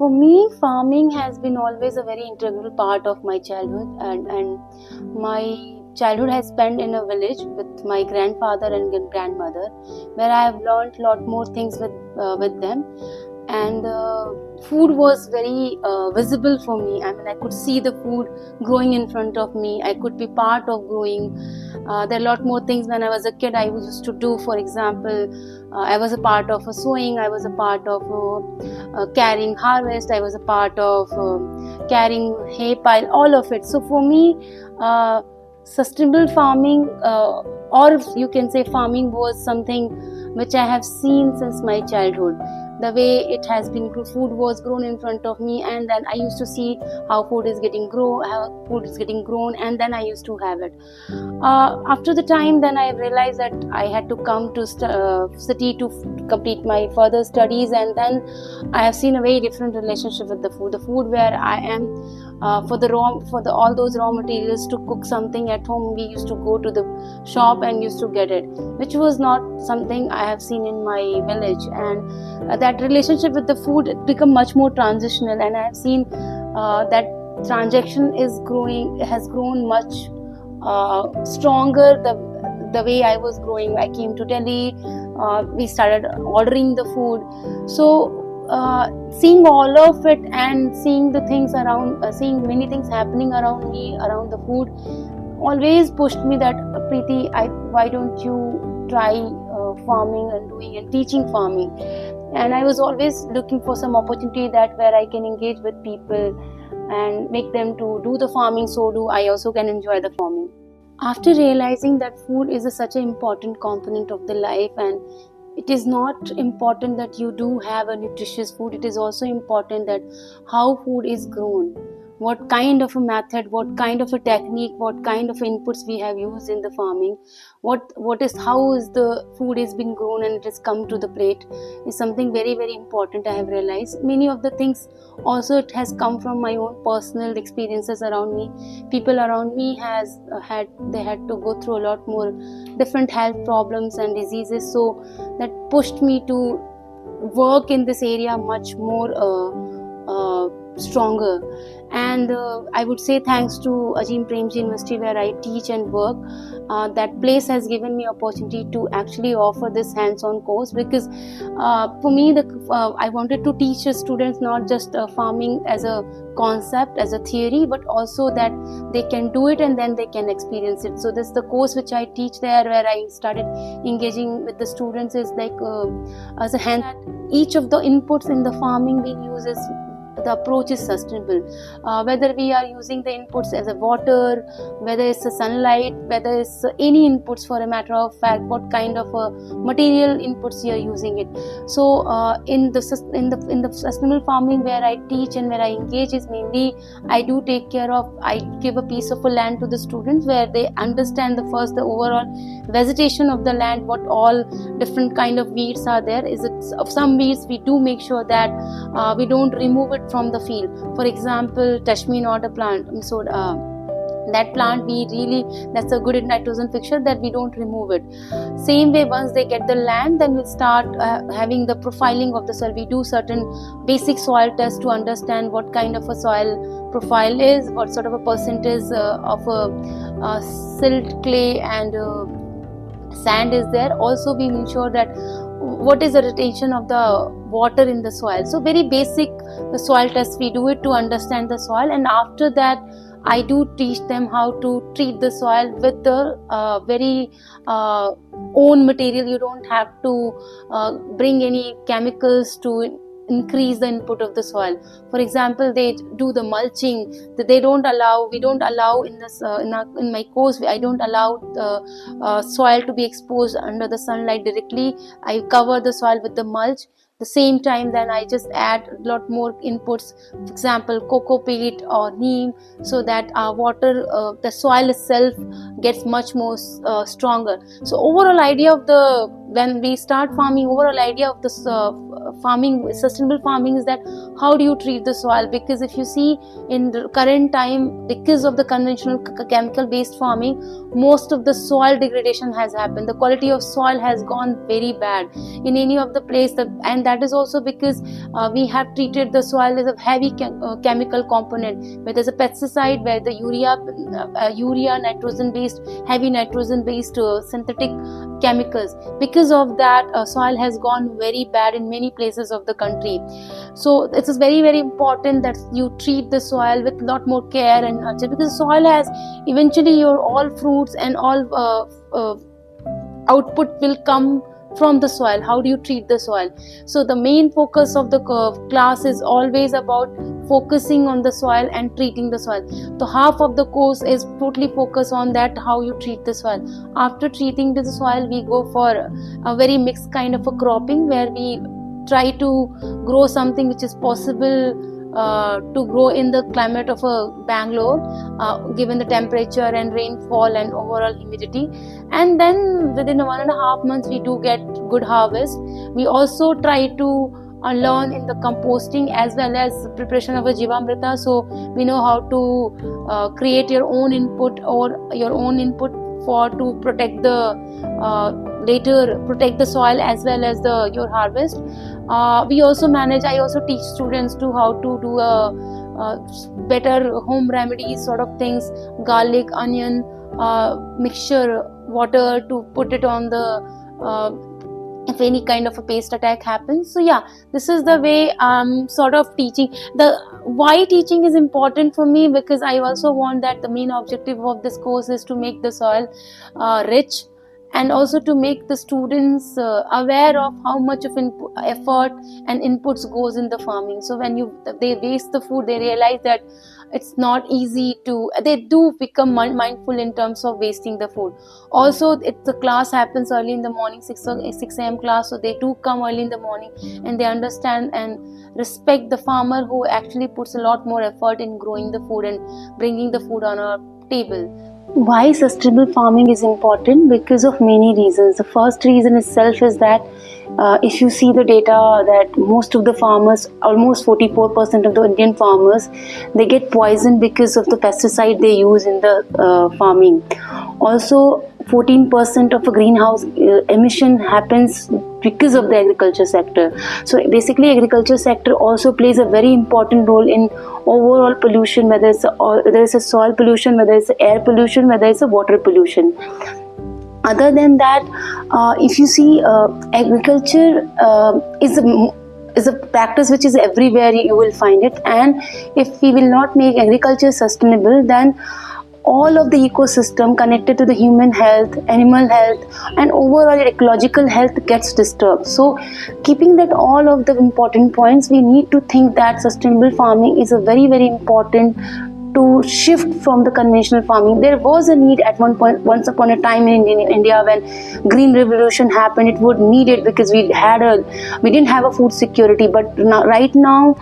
For me, farming has been always a very integral part of my childhood, and my childhood has spent in a village with my grandfather and grandmother, where I have learned a lot more things with them. And food was very visible for me. I mean, I could see the food growing in front of me. I could be part of growing. There are a lot more things when I was a kid I used to do. For example, I was a part of a sowing. I was a part of carrying harvest. I was a part of carrying hay pile. All of it. So for me, sustainable farming, or you can say farming, was something which I have seen since my childhood. The way it has been, food was grown in front of me, and then I used to see how food is getting grown, and then I used to have it. After the time, then I realized that I had to come to city to complete my further studies, and then I have seen a very different relationship with the food. The food where I am, for all those raw materials to cook something at home, we used to go to the shop and used to get it, which was not something I have seen in my village. And that relationship with the food become much more transitional, and I have seen that transaction has grown much stronger the way I was growing. I came to Delhi, we started ordering the food. So seeing all of it and seeing the things around, seeing many things happening around me, around the food, always pushed me that, Preeti, why don't you try farming and doing and teaching farming? And I was always looking for some opportunity that where I can engage with people and make them to do the farming, so I also can enjoy the farming. After realizing that food is such an important component of the life, and it is not important that you do have a nutritious food, it is also important that how food is grown, what kind of a method, what kind of a technique, what kind of inputs we have used in the farming, how is the food is been grown and it has come to the plate, is something very, very important. I have realized many of the things also it has come from my own personal experiences around me. People around me had to go through a lot more different health problems and diseases, so that pushed me to work in this area much more stronger. And I would say thanks to Azim Premji University, where I teach and work, that place has given me opportunity to actually offer this hands-on course, because for me I wanted to teach students not just farming as a concept, as a theory, but also that they can do it and then they can experience it. So this the course which I teach there, where I started engaging with the students, is like as a hand. Each of the inputs in the farming we use is, the approach is sustainable. Whether we are using the inputs as a water, whether it's a sunlight, whether it's any inputs, for a matter of fact, what kind of material inputs you are using it. So in the sustainable farming where I teach and where I engage, is mainly I give a piece of a land to the students, where they understand the overall vegetation of the land, what all different kind of weeds are there. Of some weeds we do make sure that we don't remove it from the field. For example, Tashmeen order plant, so that plant that's a good nitrogen fixture, that we don't remove it. Same way, once they get the land, then we'll start having the profiling of the soil. We do certain basic soil tests to understand what kind of a soil profile is, what sort of a percentage of silt, clay and sand is there. Also we ensure that what is the retention of the water in the soil. So very basic the soil tests we do it to understand the soil, and after that I do teach them how to treat the soil with the very own material. You don't have to bring any chemicals to increase the input of the soil. For example, they do the mulching. We don't allow in this in my course, I don't allow the soil to be exposed under the sunlight directly. I cover the soil with the mulch. The same time, then I just add a lot more inputs, for example cocoa peat or neem, so that water, the soil itself gets much more stronger. So overall idea of the, when we start farming, overall idea of this farming, sustainable farming, is that how do you treat the soil? Because if you see in the current time, because of the conventional chemical based farming, most of the soil degradation has happened. The quality of soil has gone very bad in any of the place, and that is also because we have treated the soil as a heavy chemical component, where there's a pesticide, where the urea nitrogen based, heavy nitrogen based synthetic chemicals. Because of that, soil has gone very bad in many places of the country. So it is very, very important that you treat the soil with a lot more care and nurture, because soil has eventually your all fruits and all output will come from the soil. How do you treat the soil? So the main focus of the class is always about focusing on the soil and treating the soil. So half of the course is totally focused on that, how you treat the soil. After treating the soil, we go for a very mixed kind of a cropping, where we try to grow something which is possible to grow in the climate of Bangalore, given the temperature and rainfall and overall humidity. And then within 1.5 months we do get good harvest. We also try to learn in the composting as well as preparation of a Jivamrita, so we know how to create your own input for to protect the later protect the soil as well as your harvest. I also teach students to how to do better home remedies sort of things, garlic, onion mixture, water to put it on the if any kind of a pest attack happens. So yeah, this is the way I'm sort of teaching. The why teaching is important for me, because I also want that the main objective of this course is to make the soil rich, and also to make the students aware of how much of effort and inputs goes in the farming. So when they waste the food, they realize that it's not easy to, they do become mindful in terms of wasting the food. Also, the class happens early in the morning, 6 a.m. class, so they do come early in the morning and they understand and respect the farmer who actually puts a lot more effort in growing the food and bringing the food on our table. Why sustainable farming is important? Because of many reasons. The first reason itself is that if you see the data, that most of the farmers, almost 44% of the Indian farmers, they get poisoned because of the pesticide they use in the farming. Also, 14% of a greenhouse emission happens because of the agriculture sector. So basically, agriculture sector also plays a very important role in overall pollution, whether it's a soil pollution, whether it's air pollution, whether it's a water pollution. Other than that, if you see, agriculture is a practice which is everywhere, you will find it. And if we will not make agriculture sustainable, then all of the ecosystem connected to the human health, animal health, and overall ecological health gets disturbed. So keeping that all of the important points, we need to think that sustainable farming is a very, very important to shift from the conventional farming. There was a need at one point, once upon a time in India, when green revolution happened. It would need it because we didn't have a food security. But right now,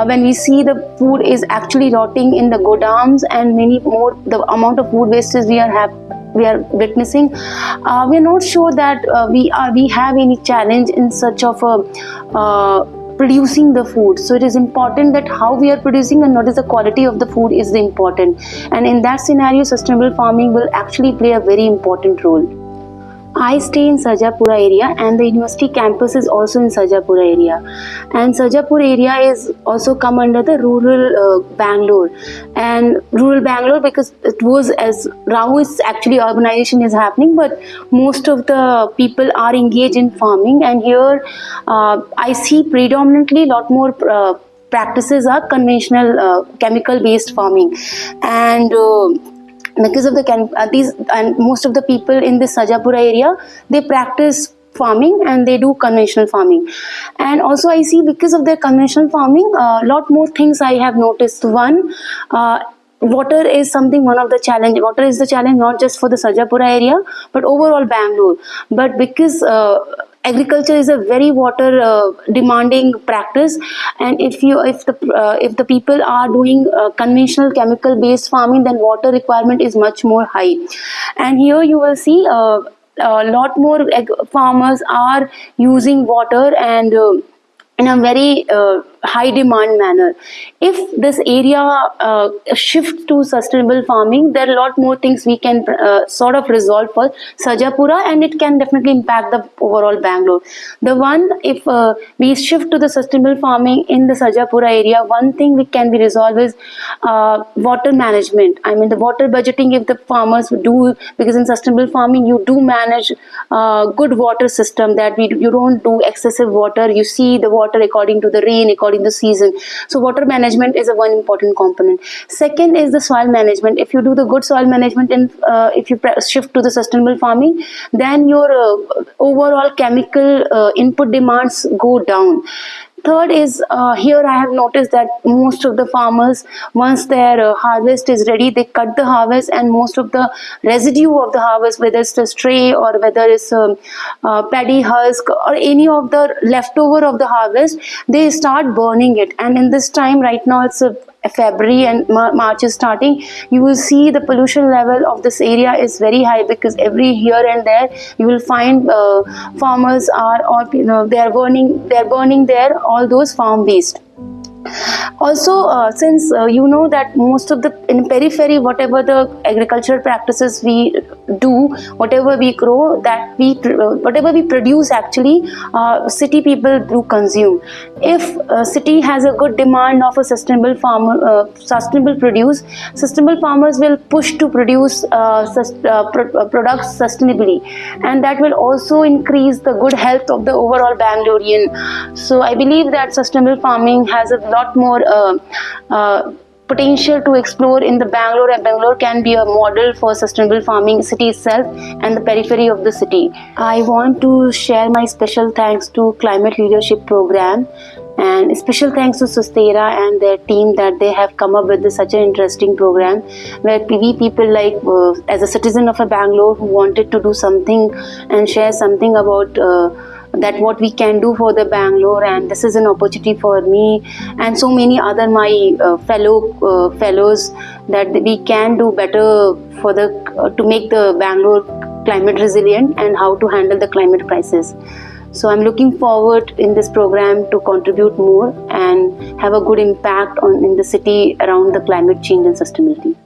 when we see the food is actually rotting in the godams and many more, the amount of food wastage we are witnessing, we are not sure that we have any challenge in such of a producing the food. So it is important that how we are producing and what is the quality of the food is the important. And in that scenario, sustainable farming will actually play a very important role. I stay in Sarjapura area, and the university campus is also in Sarjapura area. And Sarjapur area is also come under the rural Bangalore. And rural Bangalore, because it was, as now is actually urbanization is happening, but most of the people are engaged in farming. And here I see predominantly a lot more practices are conventional chemical based farming. And because of these, and most of the people in this Sarjapura area, they practice farming and they do conventional farming. And also I see, because of their conventional farming, a lot more things I have noticed. One, water is one of the challenge. Water is the challenge not just for the Sarjapura area, but overall Bangalore. But because agriculture is a very water demanding practice, and if the people are doing conventional chemical based farming, then water requirement is much more high. And here you will see a lot more farmers are using water and in a very high demand manner. If this area shifts to sustainable farming, there are a lot more things we can sort of resolve for Sarjapura, and it can definitely impact the overall Bangalore. The one, if we shift to the sustainable farming in the Sarjapura area, one thing we can be resolved is water management. I mean, the water budgeting, if the farmers do, because in sustainable farming you do manage good water system, that you don't do excessive water, you see the water according to the rain, according to the season. So water management is a one important component. Second is the soil management. If you do the good soil management and if you shift to the sustainable farming, then your overall chemical input demands go down. Third is here I have noticed that most of the farmers, once their harvest is ready, they cut the harvest, and most of the residue of the harvest, whether it's a stray or whether it's paddy husk or any of the leftover of the harvest, they start burning it. And in this time right now, it's February and March is starting, you will see the pollution level of this area is very high, because every here and there you will find farmers are, or they are burning their all those farm waste. Also, since you know that most of the in periphery, whatever the agricultural practices we do, whatever we grow, that whatever we produce, actually city people do consume. If city has a good demand of a sustainable sustainable produce, sustainable farmers will push to produce products sustainably, and that will also increase the good health of the overall Bangalorean. So I believe that sustainable farming has a lot more potential to explore in the Bangalore, and Bangalore can be a model for sustainable farming city itself and the periphery of the city. I want to share my special thanks to Climate Leadership Program, and special thanks to Sustera and their team that they have come up with such an interesting program where we people like as a citizen of a Bangalore who wanted to do something and share something about that what we can do for the Bangalore, and this is an opportunity for me and so many other my fellows that we can do better for the to make the Bangalore climate resilient and how to handle the climate crisis. So I'm looking forward in this program to contribute more and have a good impact in the city around the climate change and sustainability.